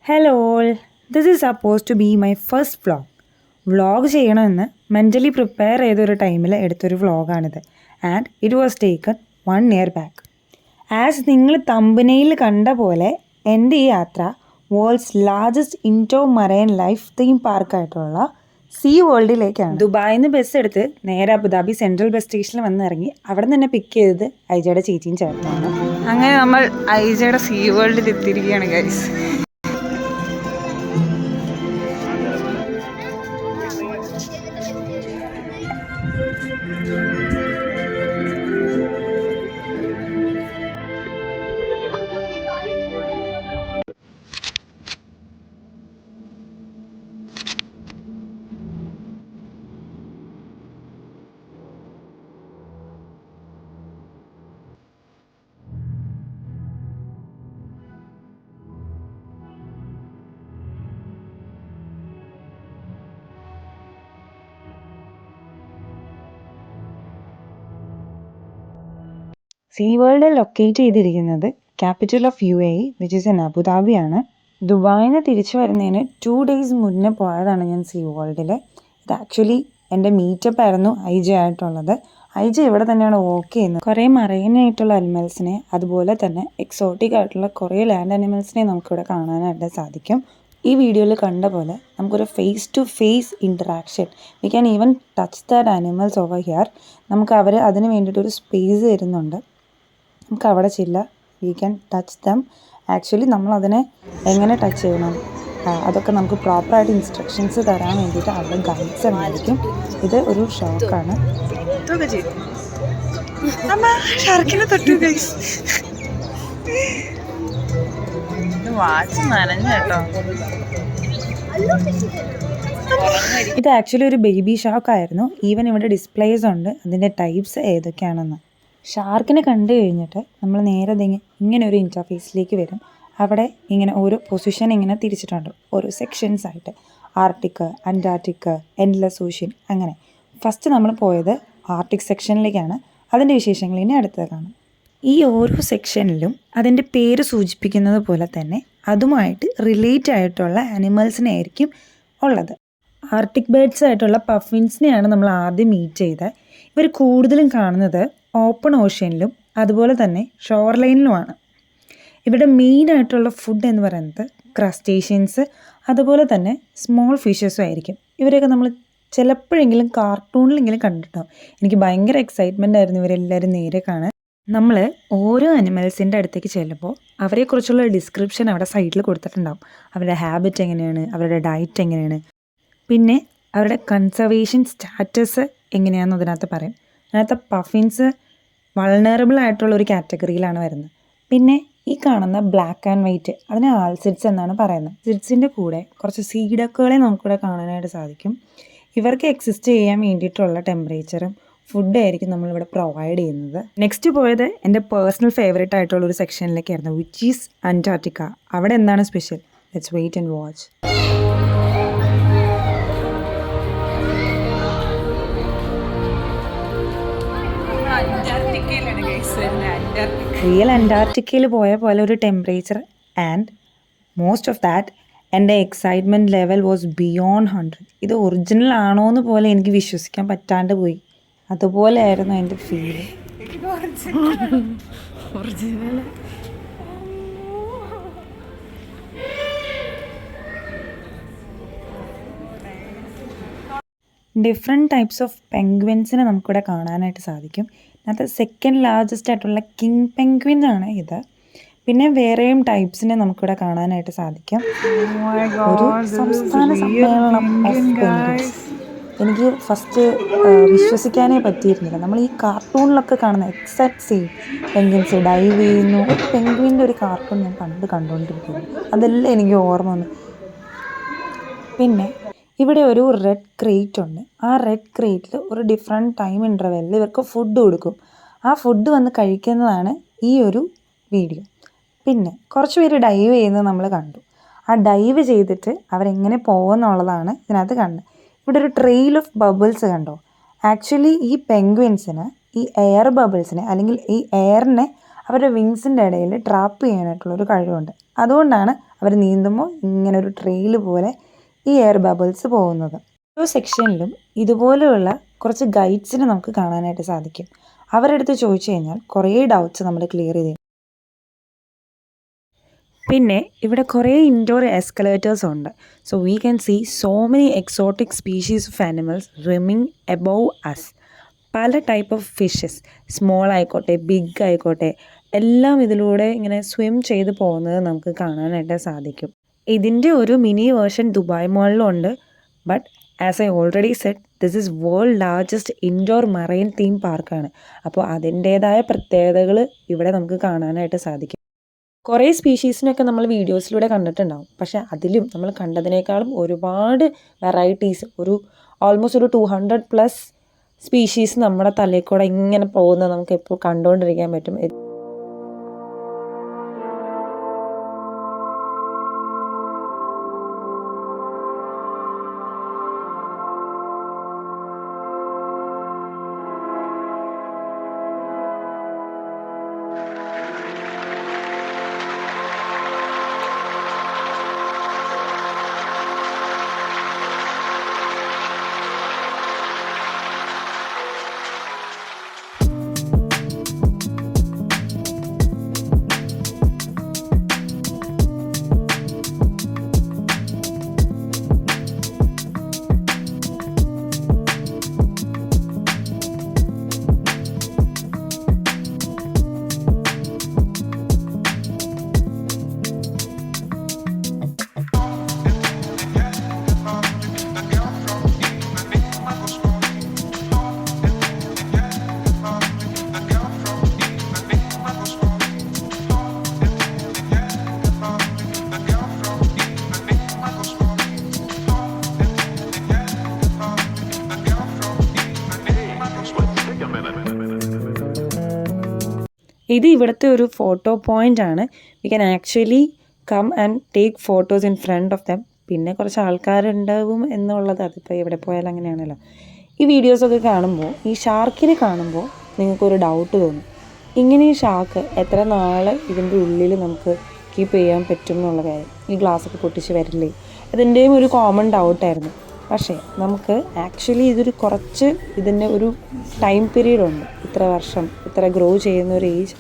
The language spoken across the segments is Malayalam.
Hello all, this is suppose to be my first vlog. Vlog ചെയ്യണമെന്ന് മെൻ്റലി പ്രിപ്പയർ ചെയ്തൊരു ടൈമിൽ എടുത്തൊരു വ്ളോഗാണിത്. And it was taken 1 year back. As നിങ്ങൾ തമ്പനയിൽ കണ്ട പോലെ എൻ്റെ ഈ യാത്ര world's largest indoor marine life theme പാർക്കായിട്ടുള്ള സീ വേൾഡിലേക്കാണ്. ദുബായിൽ നിന്ന് ബസ് എടുത്ത് നേരെ അബുദാബി സെൻട്രൽ ബസ് സ്റ്റേഷനിൽ വന്ന് ഇറങ്ങി. അവിടെ നിന്ന് തന്നെ പിക്ക് ചെയ്തത് ഐജയുടെ ചേച്ചിയും ചേർന്നാണ്. അങ്ങനെ നമ്മൾ ഐജയുടെ സീ വേൾഡിൽ എത്തിയിരിക്കുകയാണ് ഗൈസ്. സീ വേൾഡ് ലൊക്കേറ്റ് ചെയ്തിരിക്കുന്നത് capital of UAE which is in അബുദാബിയാണ്. ദുബായിൽ നിന്ന് തിരിച്ചു വരുന്നതിന് 2 days മുന്നേ പോയതാണ് ഞാൻ സീ വേൾഡിൽ. ഇത് ആക്ച്വലി എൻ്റെ മീറ്റപ്പ് ആയിരുന്നു ഐജ ആയിട്ടുള്ളത്. ഐജ ഇവിടെ തന്നെയാണ് വർക്ക് ചെയ്യുന്നത്. കുറേ മറൈനായിട്ടുള്ള അനിമൽസിനെ അതുപോലെ തന്നെ എക്സോട്ടിക് ആയിട്ടുള്ള കുറേ ലാൻഡ് അനിമൽസിനെ നമുക്കിവിടെ കാണാനായിട്ട് സാധിക്കും. ഈ വീഡിയോയിൽ കണ്ട പോലെ നമുക്കൊരു face to face interaction, we can even touch that animals over here. നമുക്ക് അവർ അതിന് വേണ്ടിയിട്ടൊരു സ്പേസ് തരുന്നുണ്ട്. നമുക്ക് അവിടെ ചെല്ല, we can touch them. Actually നമ്മളതിനെ എങ്ങനെ ടച്ച് ചെയ്യണം അതൊക്കെ നമുക്ക് പ്രോപ്പറായിട്ട് ഇൻസ്ട്രക്ഷൻസ് തരാൻ വേണ്ടിയിട്ട് അവിടെ ഗൈഡ്സ് ഉണ്ടായിരിക്കും. ഇത് ഒരു ഷോക്കാണ്. ഇത് ആക്ച്വലി ഒരു ബേബി ഷാർക്കായിരുന്നു. ഈവൻ ഇവിടെ ഡിസ്പ്ലേസ് ഉണ്ട് അതിൻ്റെ ടൈപ്സ് ഏതൊക്കെയാണെന്ന്. ഷാർക്കിനെ കണ്ടു കഴിഞ്ഞിട്ട് നമ്മൾ നേരെ ഇങ്ങനെ ഒരു ഇൻ്റർഫേസിലേക്ക് വരും. അവിടെ ഇങ്ങനെ ഓരോ പൊസിഷൻ ഇങ്ങനെ തിരിച്ചിട്ടുണ്ട്, ഓരോ സെക്ഷൻസ് ആയിട്ട്. ആർട്ടിക്, അന്റാർട്ടിക്, എൻഡ്ലെസ് ഓഷ്യൻ, അങ്ങനെ. ഫസ്റ്റ് നമ്മൾ പോയത് ആർട്ടിക് സെക്ഷനിലേക്കാണ്. അതിൻ്റെ വിശേഷങ്ങൾ ഇനി അടുത്തത് കാണാം. ഈ ഓരോ സെക്ഷനിലും അതിൻ്റെ പേര് സൂചിപ്പിക്കുന്നത് പോലെ തന്നെ അതുമായിട്ട് റിലേറ്റ് ആയിട്ടുള്ള ആനിമൽസിനെ ആയിരിക്കും ഉള്ളത്. ആർട്ടിക് ബേർഡ്സ് ആയിട്ടുള്ള പഫിൻസിനെയാണ് നമ്മൾ ആദ്യം മീറ്റ് ചെയ്തത്. ഇവർ കൂടുതലും കാണുന്നത് ഓപ്പൺ ഓഷ്യനിലും അതുപോലെ തന്നെ ഷോർ ലൈനിലുമാണ്. ഇവിടെ മെയിനായിട്ടുള്ള ഫുഡ് എന്ന് പറയുന്നത് ക്രസ്റ്റേഷ്യൻസ് അതുപോലെ തന്നെ സ്മോൾ ഫിഷസും ആയിരിക്കും. ഇവരെയൊക്കെ നമ്മൾ ചിലപ്പോഴെങ്കിലും കാർട്ടൂണിലെങ്കിലും കണ്ടിട്ടുണ്ടാവും. എനിക്ക് ഭയങ്കര എക്സൈറ്റ്മെൻ്റ് ആയിരുന്നു ഇവരെല്ലാവരും നേരെ കാണാൻ. നമ്മൾ ഓരോ അനിമൽസിൻ്റെ അടുത്തേക്ക് ചെല്ലുമ്പോൾ അവരെക്കുറിച്ചുള്ള ഡിസ്ക്രിപ്ഷൻ അവിടെ സൈഡിൽ കൊടുത്തിട്ടുണ്ടാവും. അവരുടെ ഹാബിറ്റ് എങ്ങനെയാണ്, അവരുടെ ഡയറ്റ് എങ്ങനെയാണ്, പിന്നെ അവരുടെ കൺസർവേഷൻ സ്റ്റാറ്റസ് എങ്ങനെയാണെന്ന് അതിനകത്ത് പറയും. അതിനകത്ത് പഫിൻസ് വൾണറബിൾ ആയിട്ടുള്ള ഒരു കാറ്റഗറിയിലാണ് വരുന്നത്. പിന്നെ ഈ കാണുന്ന ബ്ലാക്ക് ആൻഡ് വൈറ്റ്, അതിനെ ആൽസിഡ്സ് എന്നാണ് പറയുന്നത്. സിഡ്സിൻ്റെ കൂടെ കുറച്ച് സീഡക്കുകളെ നമുക്കിവിടെ കാണാനായിട്ട് സാധിക്കും. ഇവർക്ക് എക്സിസ്റ്റ് ചെയ്യാൻ വേണ്ടിയിട്ടുള്ള ടെമ്പറേച്ചറും ഫുഡും ആയിരിക്കും നമ്മളിവിടെ പ്രൊവൈഡ് ചെയ്യുന്നത്. നെക്സ്റ്റ് പോയത് എൻ്റെ പേഴ്സണൽ ഫേവറേറ്റ് ആയിട്ടുള്ള ഒരു സെക്ഷനിലേക്കായിരുന്നു, വിച്ച് ഈസ് അന്റാർട്ടിക്ക. അവിടെ എന്താണ് special? Let's wait and watch. Real അന്റാർട്ടിക്കയിൽ പോയ പോലെ ഒരു temperature and most of that എൻ്റെ എക്സൈറ്റ്മെൻറ്റ് ലെവൽ വാസ് ബിയോണ്ട് 100. ഇത് ഒറിജിനൽ ആണോ എന്ന് പോലെ എനിക്ക് വിശ്വസിക്കാൻ പറ്റാണ്ട് പോയി. അതുപോലെ ആയിരുന്നു എൻ്റെ ഫീൽ. ഡിഫറെൻറ്റ് ടൈപ്സ് ഓഫ് പെൻഗ്വിൻസിനെ നമുക്കിവിടെ കാണാനായിട്ട് സാധിക്കും. അത് സെക്കൻഡ് ലാർജസ്റ്റ് ആയിട്ടുള്ള കിങ് പെൻഗ്വിൻ ആണ് ഇത്. പിന്നെ വേറെയും ടൈപ്സിനെ നമുക്കിവിടെ കാണാനായിട്ട് സാധിക്കും. ഒരു സംസ്ഥാന സമ്മേളനം ഓഫ് പെൻഗ്വിൻസ്. എനിക്ക് ഫസ്റ്റ് വിശ്വസിക്കാനേ പറ്റിയിരുന്നില്ല. നമ്മൾ ഈ കാർട്ടൂണിലൊക്കെ കാണുന്ന എക്സാക്ട് സെയിം പെൻഗ്വിൻസ് ഡൈവ് ചെയ്യുന്നു. ഒരു പെൻഗ്വിൻ്റെ ഒരു കാർട്ടൂൺ ഞാൻ കണ്ടുകൊണ്ടിരിക്കുന്നു. അതെല്ലാം എനിക്ക് ഓർമ്മ വന്നു. പിന്നെ ഇവിടെ ഒരു റെഡ് ക്രേറ്റ് ഉണ്ട്. ആ റെഡ് ക്രേറ്റിൽ ഒരു ഡിഫറെൻറ്റ് ടൈം ഇൻ്റർവെല്ലിൽ ഇവർക്ക് ഫുഡ് കൊടുക്കും. ആ ഫുഡ് വന്ന് കഴിക്കുന്നതാണ് ഈ ഒരു വീഡിയോ. പിന്നെ കുറച്ച് പേര് ഡൈവ് ചെയ്യുന്നത് നമ്മൾ കണ്ടു. ആ ഡൈവ് ചെയ്തിട്ട് അവരെങ്ങനെ പോകുമെന്നുള്ളതാണ് ഇതിനകത്ത് കണ്ടത്. ഇവിടെ ഒരു ട്രെയിൽ ഓഫ് ബബിൾസ് കണ്ടോ? ആക്ച്വലി ഈ പെൻഗ്വിൻസിന് ഈ എയർ ബബിൾസിനെ അല്ലെങ്കിൽ ഈ എയറിനെ അവരുടെ വിങ്സിൻ്റെ ഇടയിൽ ട്രാപ്പ് ചെയ്യാനായിട്ടുള്ളൊരു കഴിവുണ്ട്. അതുകൊണ്ടാണ് അവർ നീന്തുമ്പോൾ ഇങ്ങനെ ഒരു ട്രെയിൽ പോലെ ഈ എയർ ബബിൾസ് പോകുന്നത്. ഓരോ സെക്ഷനിലും ഇതുപോലെയുള്ള കുറച്ച് ഗൈഡ്സിനെ നമുക്ക് കാണാനായിട്ട് സാധിക്കും. അവരുടെ അടുത്ത് ചോദിച്ചു കഴിഞ്ഞാൽ കുറേ ഡൗട്ട്സ് നമ്മൾ ക്ലിയർ ചെയ്ത്. പിന്നെ ഇവിടെ കുറേ ഇൻഡോർ എസ്കലേറ്റേഴ്സ് ഉണ്ട്. So we can see so many exotic species of animals swimming above us. പല ടൈപ്പ് ഓഫ് ഫിഷസ്, സ്മോൾ ആയിക്കോട്ടെ ബിഗ് ആയിക്കോട്ടെ, എല്ലാം ഇതിലൂടെ ഇങ്ങനെ സ്വിം ചെയ്ത് പോകുന്നത് നമുക്ക് കാണാനായിട്ട് സാധിക്കും. ഇതിൻ്റെ ഒരു മിനി വേർഷൻ ദുബായ് മോളിലുണ്ട്. But as I already said, this is world largest indoor marine theme പാർക്കാണ്. അപ്പോൾ അതിൻ്റേതായ പ്രത്യേകതകൾ ഇവിടെ നമുക്ക് കാണാനായിട്ട് സാധിക്കും. കുറേ സ്പീഷീസിനൊക്കെ നമ്മൾ വീഡിയോസിലൂടെ കണ്ടിട്ടുണ്ടാവും. പക്ഷേ അതിലും നമ്മൾ കണ്ടതിനേക്കാളും ഒരുപാട് വെറൈറ്റീസ്, ഓൾമോസ്റ്റ് ഒരു 200+ സ്പീഷീസ് നമ്മുടെ തലയിൽ കൂടെ ഇങ്ങനെ പോകുന്നത് നമുക്ക് എപ്പോൾ കണ്ടുകൊണ്ടിരിക്കാൻ പറ്റും. ഇത് ഇവിടുത്തെ ഒരു ഫോട്ടോ പോയിൻ്റ് ആണ്. We can actually come and take photos in front of them. പിന്നെ കുറച്ച് ആൾക്കാരുണ്ടാവും എന്നുള്ളത് അതിപ്പോൾ എവിടെ പോയാലും അങ്ങനെയാണല്ലോ. ഈ വീഡിയോസൊക്കെ കാണുമ്പോൾ, ഈ ഷാർക്കിനെ കാണുമ്പോൾ നിങ്ങൾക്കൊരു ഡൗട്ട് തോന്നും. ഇങ്ങനെ ഈ ഷാർക്ക് എത്ര നാൾ ഇതിൻ്റെ ഉള്ളിൽ നമുക്ക് കീപ്പ് ചെയ്യാൻ പറ്റും എന്നുള്ള കാര്യം. ഈ ഗ്ലാസ്സൊക്കെ പൊട്ടിച്ച് വരില്ലേ? അതിൻ്റെയും ഒരു കോമൺ ഡൗട്ടായിരുന്നു. പക്ഷേ നമുക്ക് ആക്ച്വലി ഇതിൻ്റെ ഒരു ടൈം പീരീഡ് ഉണ്ട്. ഇത്ര വർഷം, ഇത്ര ഗ്രോ ചെയ്യുന്ന ഒരു ഏജ്,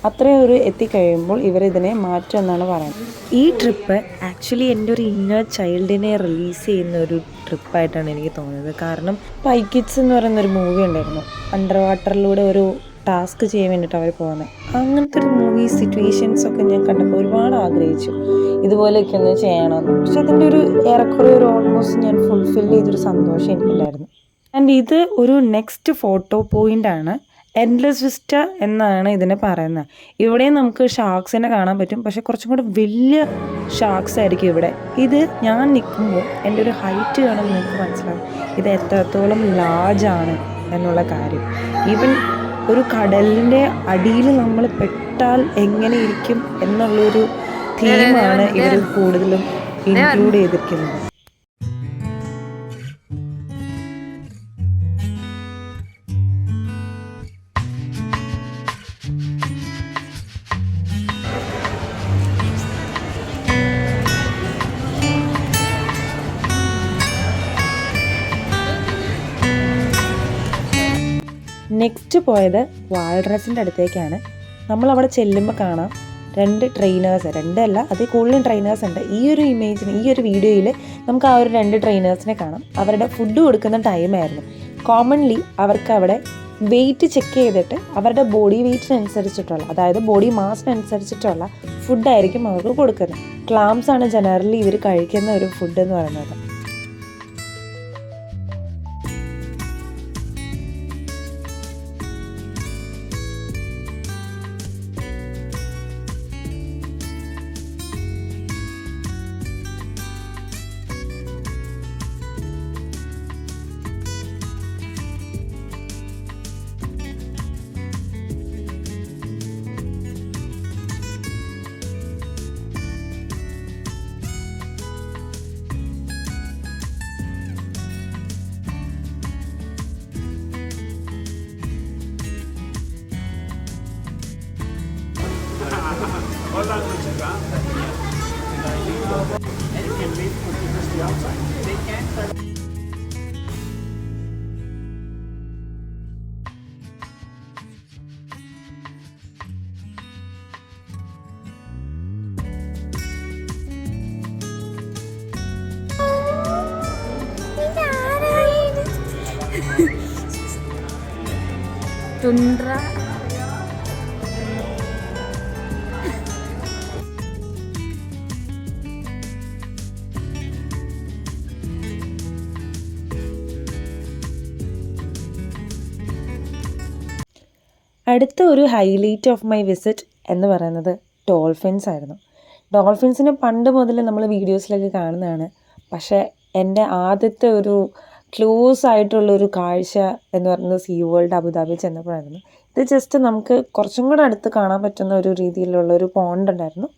അത്രയും ഒരു എത്തിക്കഴിയുമ്പോൾ ഇവരിതിനെ മാറ്റും എന്നാണ് പറയുന്നത്. ഈ ട്രിപ്പ് ആക്ച്വലി എൻ്റെ ഒരു ഇന്നർ ചൈൽഡിനെ റിലീസ് ചെയ്യുന്ന ഒരു ട്രിപ്പായിട്ടാണ് എനിക്ക് തോന്നുന്നത്. കാരണം പൈ കിഡ്സ് എന്ന് പറയുന്നൊരു മൂവി ഉണ്ടായിരുന്നു. അണ്ടർ വാട്ടറിലൂടെ ഒരു ടാസ്ക് ചെയ്യാൻ വേണ്ടിയിട്ട് അവർ പോകുന്നത്. അങ്ങനത്തെ ഒരു മൂവി സിറ്റുവേഷൻസൊക്കെ ഞാൻ കണ്ടപ്പോൾ ഒരുപാട് ആഗ്രഹിച്ചു ഇതുപോലെയൊക്കെ ഒന്ന് ചെയ്യണമെന്ന്. പക്ഷെ അതിൻ്റെ ഒരു ഏറെക്കുറെ ഒരു ഓൾമോസ്റ്റ് ഞാൻ ഫുൾഫിൽ ചെയ്തൊരു സന്തോഷം എനിക്കുണ്ടായിരുന്നു. ആൻഡ് ഇത് ഒരു നെക്സ്റ്റ് ഫോട്ടോ പോയിൻ്റാണ്. എൻഡ്ലെസ് വിസ്റ്റ എന്നാണ് ഇതിനെ പറയുന്നത്. ഇവിടെ നമുക്ക് ഷാർക്സിനെ കാണാൻ പറ്റും. പക്ഷെ കുറച്ചും കൂടെ വലിയ ഷാർക്സ് ആയിരിക്കും ഇവിടെ. ഇത് ഞാൻ നിൽക്കുമ്പോൾ എൻ്റെ ഒരു ഹൈറ്റ് കാണുമ്പോൾ നിങ്ങൾക്ക് മനസ്സിലാവും ഇത് എത്രത്തോളം ലാർജാണ് എന്നുള്ള കാര്യം. ഈവൻ ഒരു കടലിൻ്റെ അടിയിൽ നമ്മൾ പെട്ടാൽ എങ്ങനെ ഇരിക്കും എന്നുള്ളൊരു തീമാണ് ഇവർ കൂടുതലും ഇൻക്ലൂഡ് ചെയ്തിരിക്കുന്നത്. നെക്സ്റ്റ് പോയത് വാൾറസിൻ്റെ അടുത്തേക്കാണ്. നമ്മളവിടെ ചെല്ലുമ്പോൾ കാണാം 2 ട്രെയിനേഴ്സ്, 2 അല്ല അതിൽ കൂടുതലും ട്രെയിനേഴ്സ് ഉണ്ട്. ഈ ഒരു ഇമേജിന്, ഈ ഒരു വീഡിയോയിൽ നമുക്ക് ആ ഒരു 2 ട്രെയിനേഴ്സിനെ കാണാം. അവരുടെ ഫുഡ് കൊടുക്കുന്ന ടൈമായിരുന്നു. കോമൺലി അവർക്ക് അവിടെ വെയിറ്റ് ചെക്ക് ചെയ്തിട്ട് അവരുടെ ബോഡി വെയിറ്റിനനുസരിച്ചിട്ടുള്ള, അതായത് ബോഡി മാസിനനുസരിച്ചിട്ടുള്ള ഫുഡായിരിക്കും അവർക്ക് കൊടുക്കുന്നത്. ക്ലാംസ് ആണ് ജനറലി ഇവർ കഴിക്കുന്ന ഒരു ഫുഡ് എന്ന് പറയുന്നത്. Hola, തുണ്ട്ര അടുത്ത ഒരു ഹൈലൈറ്റ് ഓഫ് മൈ വിസിറ്റ് എന്ന് പറയുന്നത് ഡോൾഫിൻസ് ആയിരുന്നു. ഡോൾഫിൻസിനെ പണ്ട് മുതൽ നമ്മൾ വീഡിയോസിലൊക്കെ കാണുന്നതാണ്. പക്ഷേ എൻ്റെ ആദ്യത്തെ ഒരു ക്ലോസ് ആയിട്ടുള്ളൊരു കാഴ്ച എന്ന് പറയുന്നത് സീ വേൾഡ് അബുദാബി ചെന്നപ്പോഴായിരുന്നു. ഇത് ജസ്റ്റ് നമുക്ക് കുറച്ചും കൂടെ അടുത്ത് കാണാൻ പറ്റുന്ന ഒരു രീതിയിലുള്ളൊരു പോണ്ട് ഉണ്ടായിരുന്നു.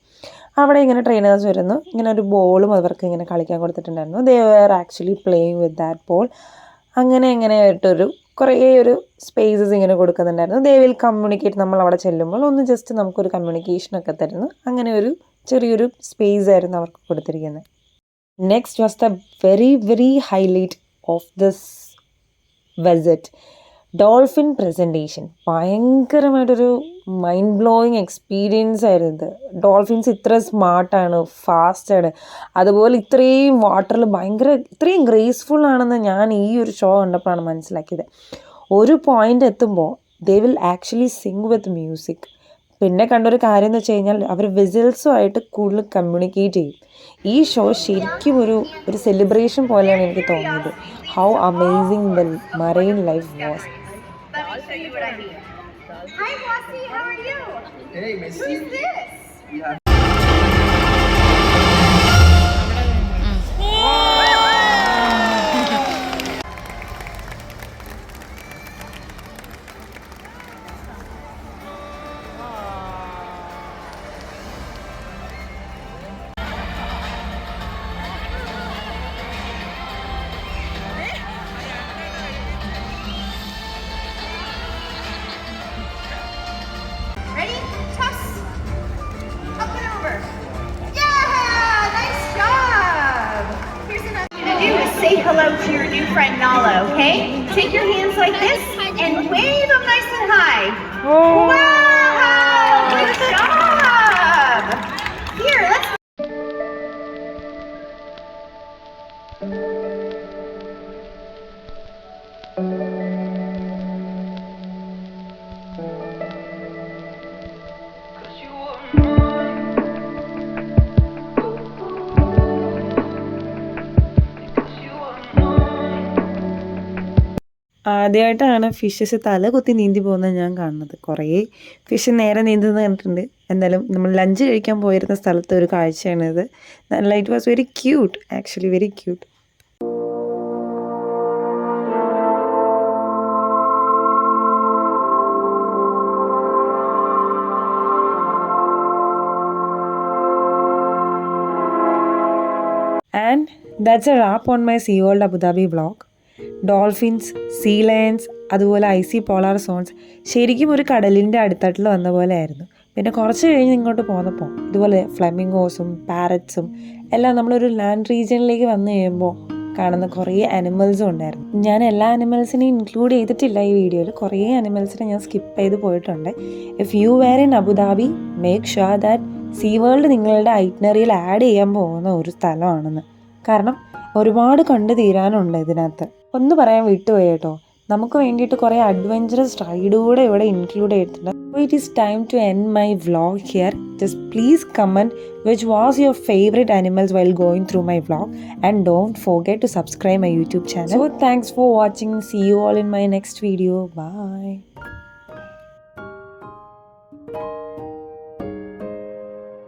അവിടെ ഇങ്ങനെ ട്രെയിനേഴ്സ് വരുന്നു, ഇങ്ങനെ ഒരു ബോളും അവർക്ക് ഇങ്ങനെ കളിക്കാൻ കൊടുത്തിട്ടുണ്ടായിരുന്നു. They were actually playing with that ball. അങ്ങനെ ആയിട്ടൊരു കുറേ ഒരു സ്പേസസ് ഇങ്ങനെ കൊടുക്കുന്നുണ്ടായിരുന്നു. They will communicate. നമ്മൾ അവിടെ ചെല്ലുമ്പോൾ ഒന്ന് ജസ്റ്റ് നമുക്കൊരു കമ്മ്യൂണിക്കേഷനൊക്കെ തരുന്നു. അങ്ങനെ ഒരു ചെറിയൊരു സ്പേസ് ആയിരുന്നു അവർക്ക് കൊടുത്തിരിക്കുന്നത്. Next was the very highlight of this visit, dolphin presentation. ഭയങ്കരമായിട്ടൊരു മൈൻഡ് ബ്ലോയിങ് എക്സ്പീരിയൻസ് ആയിരുന്നു ഇത്. ഡോൾഫിൻസ് ഇത്ര സ്മാർട്ടാണ്, ഫാസ്റ്റാണ്, അതുപോലെ ഇത്രയും വാട്ടറിൽ ഇത്രയും ഗ്രേസ്ഫുൾ ആണെന്ന് ഞാൻ ഈ ഒരു ഷോ കണ്ടപ്പോഴാണ് മനസ്സിലാക്കിയത്. ഒരു പോയിൻ്റ് എത്തുമ്പോൾ they will actually Singh with music. പിന്നെ കണ്ടൊരു കാര്യം എന്ന് വെച്ച് കഴിഞ്ഞാൽ അവർ വിസിൽസുമായിട്ട് കൂടുതൽ കമ്മ്യൂണിക്കേറ്റ് ചെയ്യും. ഈ ഷോ ശരിക്കും ഒരു സെലിബ്രേഷൻ പോലെയാണ് എനിക്ക് തോന്നിയത്. How amazing the marine life was. Let me show you what I mean. Hi, Bossy. How are you? Hey, Missy. Who's this? Yeah. Ready? Toss. Up and over. Yeah! Nice job! Here's another thing to do is say hello to your new friend Nala, okay? Take your hands like this and wave them nice and high. Wow! Good job! Here, let's ആദ്യമായിട്ടാണ് ഫിഷസ് തല കുത്തി നീന്തി പോകുന്നത് ഞാൻ കാണുന്നത്. കുറേ ഫിഷ് നേരെ നീന്തുന്നത് കണ്ടിട്ടുണ്ട്. എന്തായാലും നമ്മൾ ലഞ്ച് കഴിക്കാൻ പോയിരുന്ന സ്ഥലത്തെ ഒരു കാഴ്ചയാണിത്. It was very cute, actually very cute. And that's a wrap on my SeaWorld Abu Dhabi vlog. Dolphins, sea lions, അതുപോലെ ഐസി പോളാർ സോൺസ് ശരിക്കും ഒരു കടലിൻ്റെ അടുത്തട്ടിൽ വന്ന പോലെ ആയിരുന്നു. പിന്നെ കുറച്ച് കഴിഞ്ഞ് ഇങ്ങോട്ട് പോന്നപ്പോൾ ഇതുപോലെ ഫ്ലെമിംഗോസും പാരറ്റ്സും എല്ലാം നമ്മളൊരു ലാൻഡ് റീജിയനിലേക്ക് വന്നു കഴിയുമ്പോൾ കാണുന്ന കുറേ അനിമൽസും ഉണ്ടായിരുന്നു. ഞാൻ എല്ലാ അനിമൽസിനെയും ഇൻക്ലൂഡ് ചെയ്തിട്ടില്ല ഈ വീഡിയോയിൽ. കുറേ അനിമൽസിനെ ഞാൻ സ്കിപ്പ് ചെയ്ത് പോയിട്ടുണ്ട്. If you were in Abu Dhabi, make sure that SeaWorld നിങ്ങളുടെ ഐറ്റിനറിയിൽ ആഡ് ചെയ്യാൻ പോകുന്ന ഒരു സ്ഥലമാണെന്ന്. കാരണം ഒരുപാട് കണ്ടു തീരാനുണ്ട് ഇതിനകത്ത്. ഒന്ന് പറയാൻ വിട്ടുപോയി കേട്ടോ, നമുക്ക് വേണ്ടിയിട്ട് കുറേ അഡ്വഞ്ചറസ് റൈഡ് കൂടെ ഇവിടെ ഇൻക്ലൂഡ് ചെയ്തിട്ടുണ്ട്. So it is time to end my vlog here. Just please comment which was your favorite animals while going through my vlog, and don't forget to subscribe my YouTube channel. So thanks for watching. See you all in my next video. Bye.